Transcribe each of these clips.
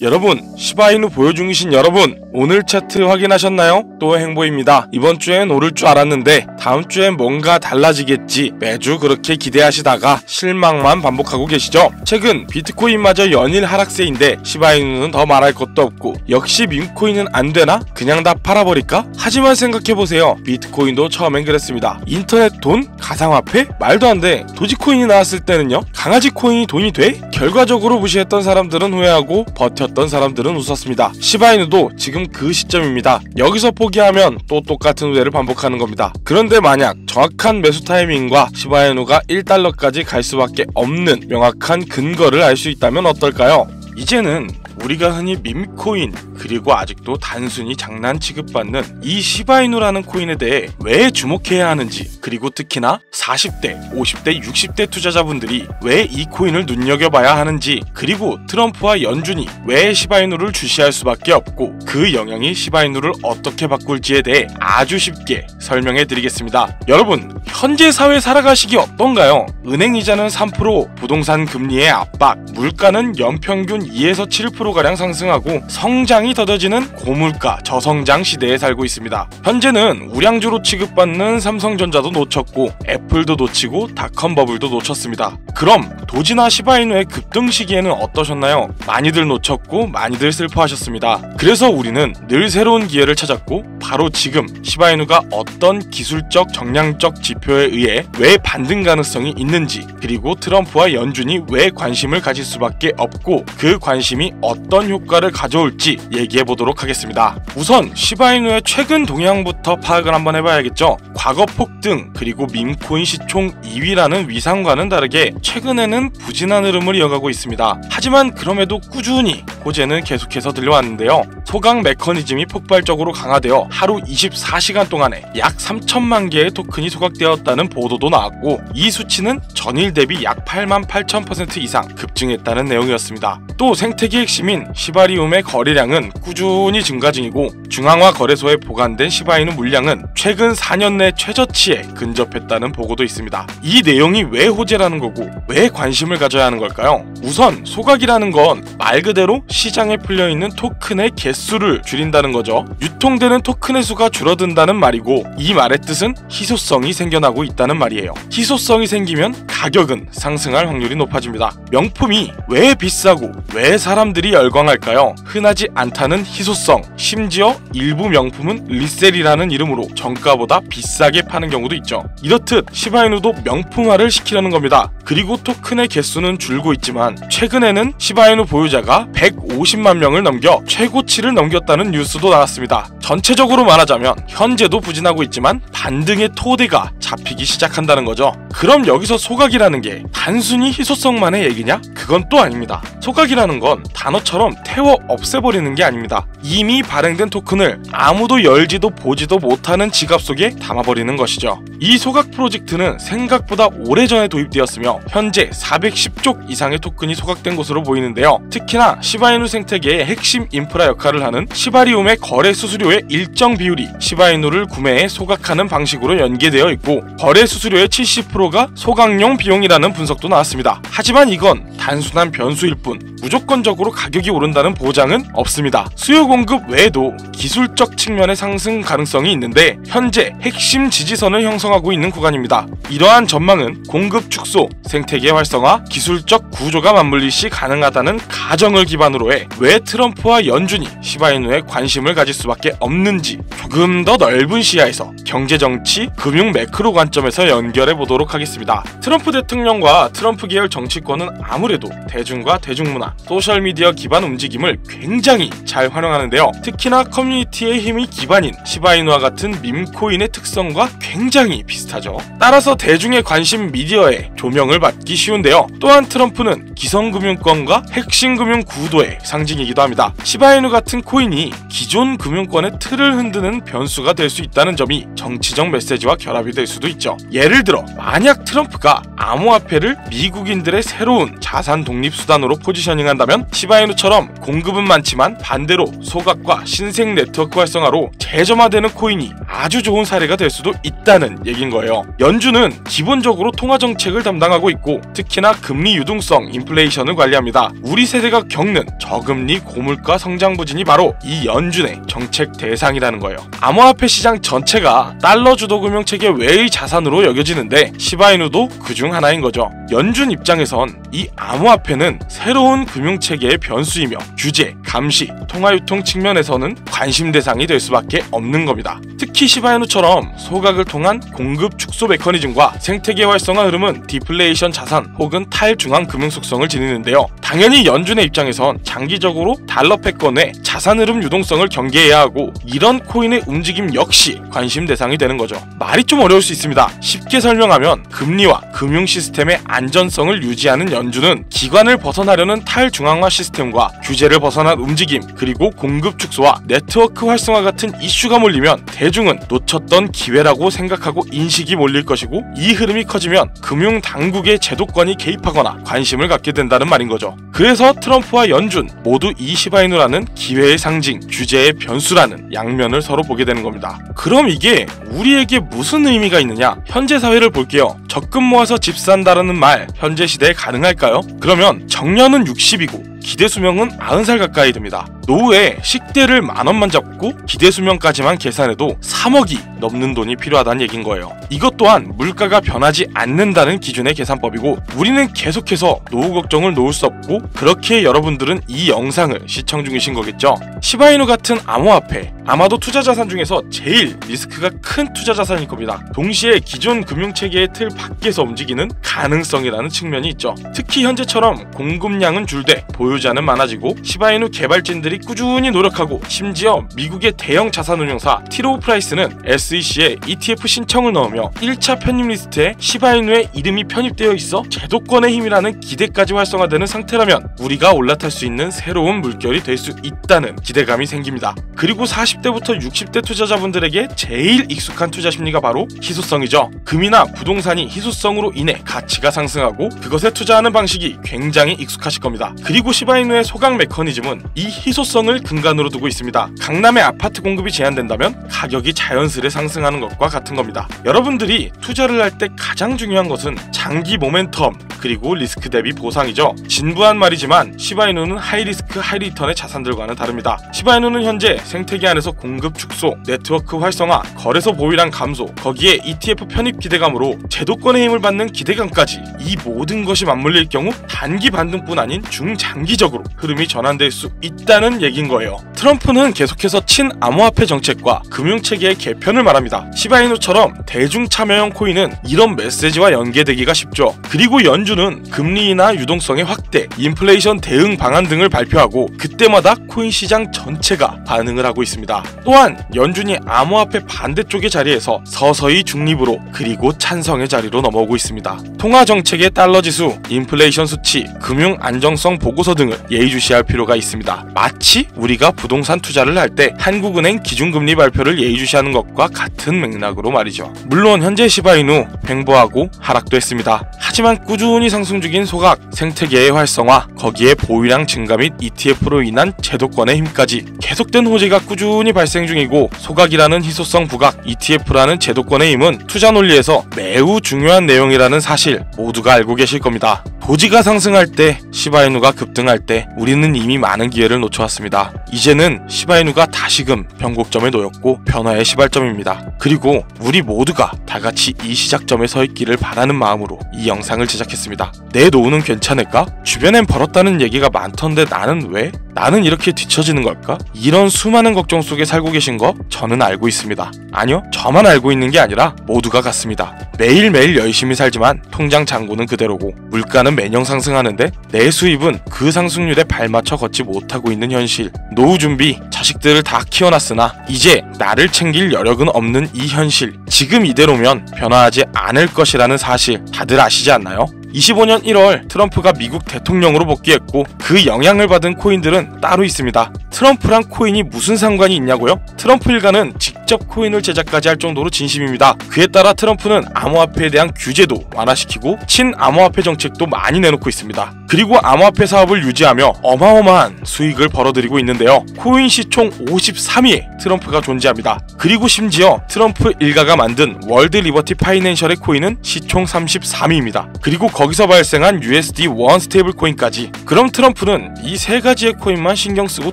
여러분, 시바이누 보유 중이신 여러분, 오늘 차트 확인하셨나요? 또 행보입니다. 이번 주엔 오를 줄 알았는데 다음 주엔 뭔가 달라지겠지 매주 그렇게 기대하시다가 실망만 반복하고 계시죠? 최근 비트코인마저 연일 하락세인데 시바이누는 더 말할 것도 없고 역시 밈코인은 안되나? 그냥 다 팔아버릴까? 하지만 생각해보세요. 비트코인도 처음엔 그랬습니다. 인터넷 돈? 가상화폐? 말도 안돼. 도지코인이 나왔을 때는요, 강아지 코인이 돈이 돼? 결과적으로 무시했던 사람들은 후회하고 버텼던 사람들은 웃었습니다. 시바이누도 지금 그 시점입니다. 여기서 포기하면 또 똑같은 후회를 반복하는 겁니다. 그런데 만약 정확한 매수 타이밍과 시바이누가 1달러까지 갈 수밖에 없는 명확한 근거를 알 수 있다면 어떨까요? 이제는 우리가 흔히 밈코인, 그리고 아직도 단순히 장난 취급받는 이 시바이누라는 코인에 대해 왜 주목해야 하는지, 그리고 특히나 40대, 50대, 60대 투자자분들이 왜 이 코인을 눈여겨봐야 하는지, 그리고 트럼프와 연준이 왜 시바이누를 주시할 수밖에 없고 그 영향이 시바이누를 어떻게 바꿀지에 대해 아주 쉽게 설명해 드리겠습니다. 여러분, 현재 사회 살아가시기 어떤가요? 은행 이자는 3%, 부동산 금리의 압박, 물가는 연평균 2에서 7%가량 상승하고 성장이 더뎌지는 고물가, 저성장 시대에 살고 있습니다. 현재는 우량주로 취급받는 삼성전자도 놓쳤고 애플도 놓치고 닷컴 버블도 놓쳤습니다. 그럼 도지나 시바이누의 급등 시기에는 어떠셨나요? 많이들 놓쳤고 많이들 슬퍼하셨습니다. 그래서 우리는 늘 새로운 기회를 찾았고 바로 지금 시바이누가 어떤 기술적, 정량적 지표에 의해 왜 반등 가능성이 있는지, 그리고 트럼프와 연준이 왜 관심을 가질 수밖에 없고 그 관심이 어떤 효과를 가져올지 얘기해보도록 하겠습니다. 우선 시바이누의 최근 동향부터 파악을 한번 해봐야겠죠. 과거 폭등, 그리고 밈코인 시총 2위라는 위상과는 다르게 최근에는 부진한 흐름을 이어가고 있습니다. 하지만 그럼에도 꾸준히 호재는 계속해서 들려왔는데요. 소각 메커니즘이 폭발적으로 강화되어 하루 24시간 동안에 약 3천만 개의 토큰이 소각되었다는 보도도 나왔고 이 수치는 전일 대비 약 88,000% 이상 급증했다는 내용이었습니다. 또 생태계 핵심인 시바리움의 거래량은 꾸준히 증가 중이고 중앙화 거래소에 보관된 시바이누 물량은 최근 4년 내 최저치에 근접했다는 보고도 있습니다. 이 내용이 왜 호재라는 거고 왜 관심을 가져야 하는 걸까요? 우선 소각이라는 건 말 그대로 시장에 풀려있는 토큰의 개수를 줄인다는 거죠. 유통되는 토큰의 수가 줄어든다는 말이고 이 말의 뜻은 희소성이 생겨나고 있다는 말이에요. 희소성이 생기면 가격은 상승할 확률이 높아집니다. 명품이 왜 비싸고 왜 사람들이 열광할까요? 흔하지 않다는 희소성, 심지어 일부 명품은 리셀이라는 이름으로 정가보다 비싸게 파는 경우도 있죠. 이렇듯 시바이누도 명품화를 시키려는 겁니다. 그리고 토큰의 개수는 줄고 있지만 최근에는 시바이누 보유자가 150만 명을 넘겨 최고치를 넘겼다는 뉴스도 나왔습니다. 전체적으로 말하자면 현재도 부진하고 있지만 반등의 토대가 잡히기 시작한다는 거죠. 그럼 여기서 소각이라는 게 단순히 희소성만의 얘기냐? 그건 또 아닙니다. 소각이라는 건 단어처럼 태워 없애버리는 게 아닙니다. 이미 발행된 토큰을 아무도 열지도 보지도 못하는 지갑 속에 담아버리는 것이죠. 이 소각 프로젝트는 생각보다 오래전에 도입되었으며 현재 410쪽 이상의 토큰이 소각된 것으로 보이는데요. 특히나 시바이누 생태계의 핵심 인프라 역할을 하는 시바리움의 거래 수수료의 일정 비율이 시바이누를 구매해 소각하는 방식으로 연계되어 있고 거래 수수료의 70%가 소각용 비용이라는 분석도 나왔습니다. 하지만 이건 단순한 변수일 뿐 무조건적으로 가격이 오른다는 보장은 없습니다. 수요 공급 외에도 기술적 측면의 상승 가능성이 있는데 현재 핵심 지지선을 형성하고 있는 구간입니다. 이러한 전망은 공급 축소, 생태계 활성화, 기술적 구조가 맞물릴 시 가능하다는 가정을 기반으로 해 왜 트럼프와 연준이 시바이누에 관심을 가질 수밖에 없는지 조금 더 넓은 시야에서 경제, 정치, 금융 매크로 관점에서 연결해 보도록 하겠습니다. 트럼프 대통령과 트럼프 계열 정치권은 아무래도 대중과 대중문화, 소셜미디어 기반 움직임을 굉장히 잘 활용하는데요. 특히나 커뮤니티의 힘이 기반인 시바이누와 같은 밈코인의 특성과 굉장히 비슷하죠. 따라서 대중의 관심 미디어에 조명을 받기 쉬운데요. 또한 트럼프는 기성금융권과 핵심 금융 구도의 상징이기도 합니다. 시바이누 같은 코인이 기존 금융권의 시장의 틀을 흔드는 변수가 될 수 있다는 점이 정치적 메시지와 결합이 될 수도 있죠. 예를 들어 만약 트럼프가 암호화폐를 미국인들의 새로운 자산 독립 수단으로 포지셔닝한다면 시바이누처럼 공급은 많지만 반대로 소각과 신생 네트워크 활성화로 재점화되는 코인이 아주 좋은 사례가 될 수도 있다는 얘긴 거예요. 연준은 기본적으로 통화 정책을 담당하고 있고 특히나 금리 유동성 인플레이션을 관리합니다. 우리 세대가 겪는 저금리 고물가 성장 부진이 바로 이 연준의 정책 대상이라는 거예요. 암호화폐 시장 전체가 달러 주도 금융체계 외의 자산으로 여겨지는데 시바이누도 그중 하나인 거죠. 연준 입장에선 이 암호화폐는 새로운 금융체계의 변수이며 규제, 감시, 통화유통 측면에서는 관심 대상이 될 수밖에 없는 겁니다. 특히 시바이누처럼 소각을 통한 공급 축소 메커니즘과 생태계 활성화 흐름은 디플레이션 자산 혹은 탈중앙 금융 속성을 지니는데요. 당연히 연준의 입장에선 장기적으로 달러 패권의 자산 흐름 유동성을 경계해야 하고 이런 코인의 움직임 역시 관심 대상이 되는 거죠. 말이 좀 어려울 수 있습니다. 쉽게 설명하면 금리와 금융 시스템의 안전성을 유지하는 연준은 기관을 벗어나려는 탈중앙화 시스템과 규제를 벗어난 움직임 그리고 공급 축소와 네트워크 활성화 같은 이슈가 몰리면 대중은 놓쳤던 기회라고 생각하고 인식이 몰릴 것이고 이 흐름이 커지면 금융 당국의 제도권이 개입하거나 관심을 갖게 된다는 말인 거죠. 그래서 트럼프와 연준 모두 이 시바이누라는 기회의 상징, 규제의 변수라는 양면을 서로 보게 되는 겁니다. 그럼 이게 우리에게 무슨 의미가 있느냐? 현재 사회를 볼게요. 적금 모아서 집 산다라는 말 현재 시대에 가능할까요? 그러면 정년은 60이고 기대수명은 90살 가까이 됩니다. 노후에 식대를 10,000원만 잡고 기대수명까지만 계산해도 3억이 넘는 돈이 필요하다는 얘긴 거예요. 이것 또한 물가가 변하지 않는다는 기준의 계산법이고 우리는 계속해서 노후 걱정을 놓을 수 없고 그렇게 여러분들은 이 영상을 시청 중이신 거겠죠. 시바이누 같은 암호화폐 아마도 투자자산 중에서 제일 리스크가 큰 투자자산일 겁니다. 동시에 기존 금융체계의 틀 밖에서 움직이는 가능성이라는 측면이 있죠. 특히 현재처럼 공급량은 줄되 보유자는 많아지고 시바이누 개발진들이 꾸준히 노력하고 심지어 미국의 대형 자산운용사 티로우 프라이스는 SEC에 ETF 신청을 넣으며 1차 편입 리스트에 시바이누의 이름이 편입되어 있어 제도권의 힘이라는 기대까지 활성화되는 상태라면 우리가 올라탈 수 있는 새로운 물결이 될 수 있다는 기대감이 생깁니다. 그리고 40대부터 60대 투자자분들에게 제일 익숙한 투자 심리가 바로 희소성이죠. 금이나 부동산이 희소성으로 인해 가치가 상승하고 그것에 투자하는 방식이 굉장히 익숙하실 겁니다. 그리고 시바이누의 소각 메커니즘은 이 희소성을 근간으로 두고 있습니다. 강남의 아파트 공급이 제한된다면 가격이 자연스레 상승하는 것과 같은 겁니다. 여러분들이 투자를 할 때 가장 중요한 것은 장기 모멘텀 그리고 리스크 대비 보상이죠. 진부한 말이지만 시바이누는 하이리스크 하이리턴의 자산들과는 다릅니다. 시바이누는 현재 생태계 안에서 공급 축소, 네트워크 활성화, 거래소 보유량 감소, 거기에 ETF 편입 기대감으로 제도권의 힘을 받는 기대감까지 이 모든 것이 맞물릴 경우 단기 반등뿐 아닌 중장기적으로 흐름이 전환될 수 있다는 얘긴 거예요. 트럼프는 계속해서 친암호화폐 정책과 금융체계의 개편을 말합니다. 시바이누처럼 대중 참여형 코인은 이런 메시지와 연계되기가 쉽죠. 그리고 연준은 금리나 유동성의 확대, 인플레이션 대응 방안 등을 발표하고 그때마다 코인 시장 전체가 반응을 하고 있습니다. 또한 연준이 암호화폐 반대쪽의 자리에서 서서히 중립으로 그리고 찬성의 자리로 넘어오고 있습니다. 통화정책의 달러지수, 인플레이션 수치, 금융 안정성 보고서 등을 예의주시할 필요가 있습니다. 마치 우리가 부동산 투자를 할 때 한국은행 기준금리 발표를 예의주시하는 것과 같은 맥락으로 말이죠. 물론 현재 시바이누 횡보하고 하락도 했습니다. 하지만 꾸준히 상승 중인 소각, 생태계의 활성화, 거기에 보유량 증가 및 ETF로 인한 제도권의 힘까지 계속된 호재가 꾸준히 발생 중이고 소각이라는 희소성 부각, ETF라는 제도권의 힘은 투자 논리에서 매우 중요한 내용이라는 사실 모두가 알고 계실 겁니다. 도지가 상승할 때, 시바이누가 급등할 때 우리는 이미 많은 기회를 놓쳐왔습니다. 이제는 시바이누가 다시금 변곡점에 놓였고 변화의 시발점입니다. 그리고 우리 모두가 다같이 이 시작점에 서 있기를 바라는 마음으로 이 영상을 제작했습니다. 내 노후는 괜찮을까? 주변엔 벌었다는 얘기가 많던데 나는 왜? 나는 이렇게 뒤처지는 걸까? 이런 수많은 걱정 속에 살고 계신 거 저는 알고 있습니다. 아니요, 저만 알고 있는 게 아니라 모두가 같습니다. 매일매일 열심히 살지만 통장 잔고는 그대로고 물가는 매년 상승하는데 내 수입은 그 상승률에 발맞춰 걷지 못하고 있는 현실. 노후 준비, 자식들을 다 키워놨으나 이제 나를 챙길 여력은 없는 이 현실. 지금 이대로면 변화하지 않을 것이라는 사실 다들 아시지 않나요? 25년 1월 트럼프가 미국 대통령으로 복귀했고 그 영향을 받은 코인들은 따로 있습니다. 트럼프랑 코인이 무슨 상관이 있냐고요? 트럼프 일가는 직접 코인을 제작까지 할 정도로 진심입니다. 그에 따라 트럼프는 암호화폐에 대한 규제도 완화시키고 친암호화폐 정책도 많이 내놓고 있습니다. 그리고 암호화폐 사업을 유지하며 어마어마한 수익을 벌어들이고 있는데요. 코인 시총 53위에 트럼프가 존재합니다. 그리고 심지어 트럼프 일가가 만든 월드 리버티 파이낸셜의 코인은 시총 33위입니다. 그리고 거기서 발생한 USD 원 스테이블 코인까지. 그럼 트럼프는 이 세 가지의 코인만 신경 쓰고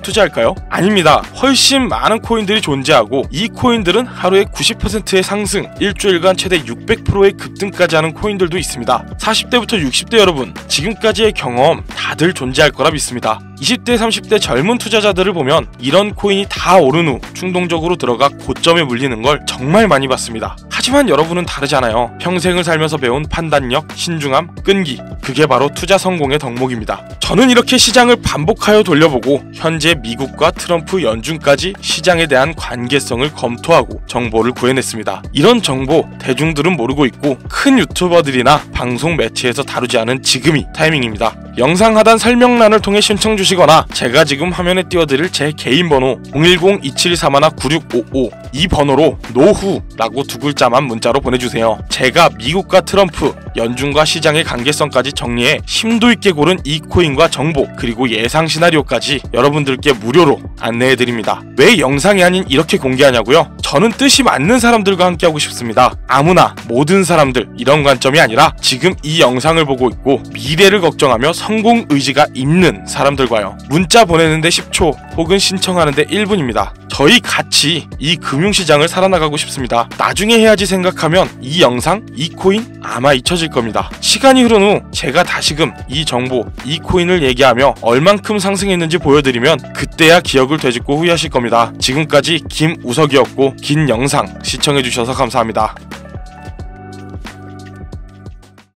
투자할까요? 아닙니다. 훨씬 많은 코인들이 존재하고 이 코인들은 하루에 90%의 상승, 일주일간 최대 600%의 급등까지 하는 코인들도 있습니다. 40대부터 60대 여러분, 지금까지의 경험 다들 존재할 거라 믿습니다. 20대, 30대 젊은 투자자들을 보면 이런 코인이 다 오른 후 충동적으로 들어가 고점에 물리는 걸 정말 많이 봤습니다. 하지만 여러분은 다르잖아요. 평생을 살면서 배운 판단력, 신중함, 끈기, 그게 바로 투자 성공의 덕목입니다. 저는 이렇게 시장을 반복하여 돌려보고 현재 미국과 트럼프 연준까지 시장에 대한 관계성을 검토하고 정보를 구해냈습니다. 이런 정보 대중들은 모르고 있고 큰 유튜버들이나 방송 매체에서 다루지 않은 지금이 타이밍입니다. 영상 하단 설명란을 통해 신청 주시거나 제가 지금 화면에 띄워드릴 제 개인 번호 010-2731-9655 이 번호로 노후라고 두 글자만 문자로 보내주세요. 제가 미국과 트럼프, 연준과 시장의 관계성까지 정리해 심도 있게 고른 이 코인과 정보 그리고 예상 시나리오까지 여러분들께 무료로 안내해드립니다. 왜 영상이 아닌 이렇게 공개하냐고요? 저는 뜻이 맞는 사람들과 함께하고 싶습니다. 아무나, 모든 사람들 이런 관점이 아니라 지금 이 영상을 보고 있고 미래를 걱정하며 성공 의지가 있는 사람들과요. 문자 보내는데 10초 혹은 신청하는데 1분입니다. 저희 같이 이 금융시장을 살아나가고 싶습니다. 나중에 해야지 생각하면 이 영상, 이 코인 아마 잊혀질 겁니다. 시간이 흐른 후 제가 다시금 이 정보, 이 코인을 얘기하며 얼만큼 상승했는지 보여드리면 그때야 기억을 되짚고 후회하실 겁니다. 지금까지 김우석이었고 긴 영상 시청해주셔서 감사합니다.